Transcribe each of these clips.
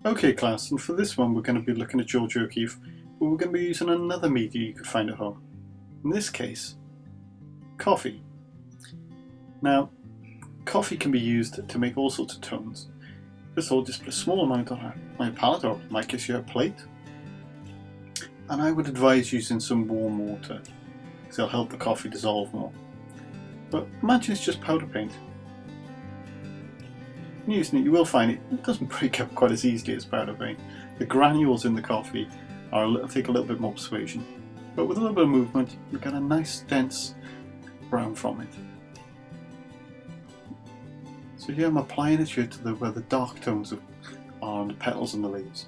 Okay class, and for this one we're going to be looking at George O'Keeffe, but we're going to be using another media you could find at home. In this case, coffee. Now, coffee can be used to make all sorts of tones. First of all, just put a small amount on my palette, or in my case you have a plate. And I would advise using some warm water, because it'll help the coffee dissolve more. But imagine it's just powder paint. Using it, you will find it doesn't break up quite as easily as powder paint. The granules in the coffee take a little bit more persuasion, but with a little bit of movement you get a nice dense brown from it. So here I'm applying it here to where the dark tones are on the petals and the leaves.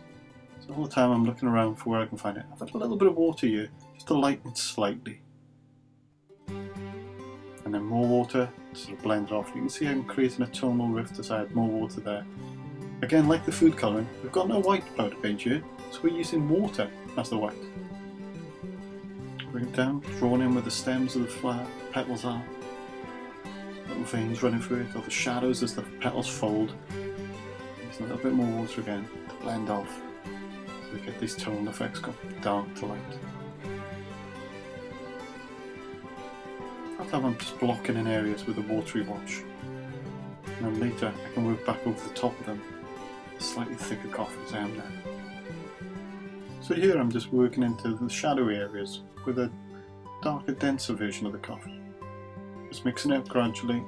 So all the time I'm looking around for where I can find it. I've got a little bit of water here just to lighten it slightly, and then more water to sort of blend it off. You can see I'm creating a tonal rift as I add more water there. Again, like the food colouring, we've got no white powder paint here, so we're using water as the white. Bring it down, drawn in where the stems of the flower petals are. Little veins running through it, or the shadows as the petals fold. There's a little bit more water again to blend off, so we get these tonal effects going from dark to light. Sometimes I'm just blocking in areas with a watery wash, and then later I can work back over the top of them with slightly thicker coffee as I am now. So here I'm just working into the shadowy areas with a darker, denser version of the coffee. Just mixing it up gradually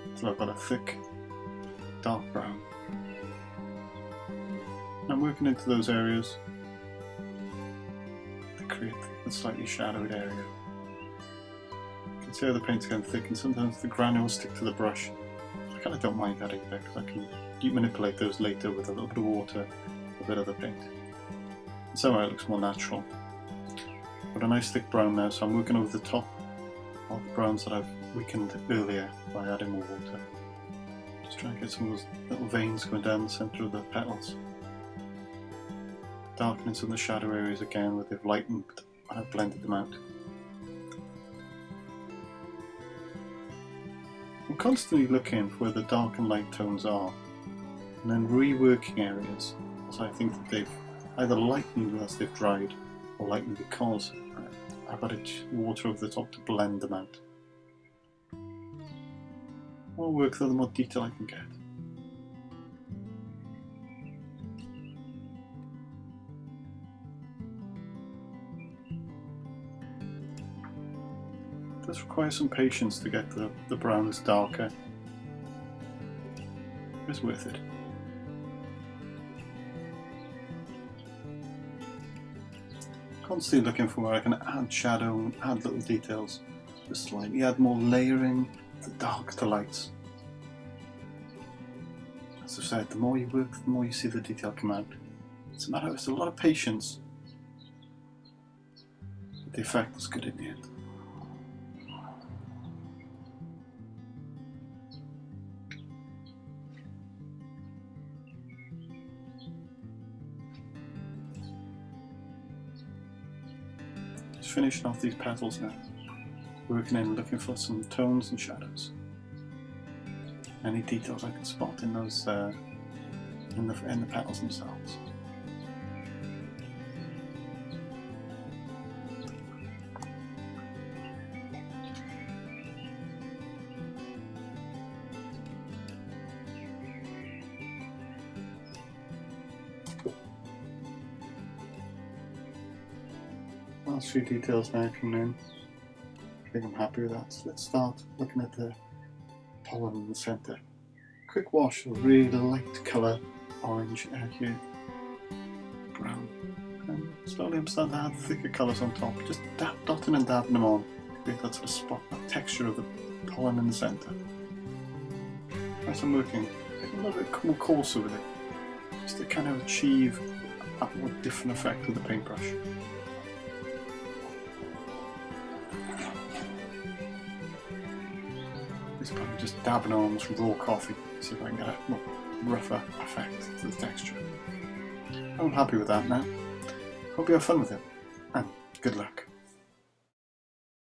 until I've got a thick, dark brown. And I'm working into those areas to create the slightly shadowed area. See how the paint's getting thick, and sometimes the granules stick to the brush. I kind of don't mind that either, because I can manipulate those later with a little bit of water, a bit of the paint. And so it looks more natural. Got a nice thick brown now, so I'm working over the top of the browns that I've weakened earlier by adding more water. Just trying to get some of those little veins going down the centre of the petals. Darkening some of the shadow areas again where they've lightened when I've blended them out. I'm constantly looking for where the dark and light tones are, and then reworking areas as I think that they've either lightened as they've dried, or lightened because I've added water over the top to blend them out. The more I work, the more detail I can get. It does require some patience to get the browns darker. It's worth it. Constantly looking for where I can add shadow and add little details. Just slightly add more layering, the dark to lights. As I've said, the more you work, the more you see the detail come out. It's a lot of patience, but the effect was good in the end. Just finishing off these petals now, working in, looking for some tones and shadows. Any details I can spot in those in the petals themselves. Last few details now coming in. I think I'm happy with that. So let's start looking at the pollen in the centre. Quick wash of really light colour, orange here, brown. And slowly I'm starting to add thicker colours on top, just dotting and dabbing them on, create that sort of spot, that texture of the pollen in the centre. As I'm working, getting a little bit more coarser with it, just to kind of achieve a more different effect with the paintbrush. I'm just dabbing on some raw coffee, see if I can get a more rougher effect to the texture. I'm happy with that now. Hope you have fun with it, and good luck.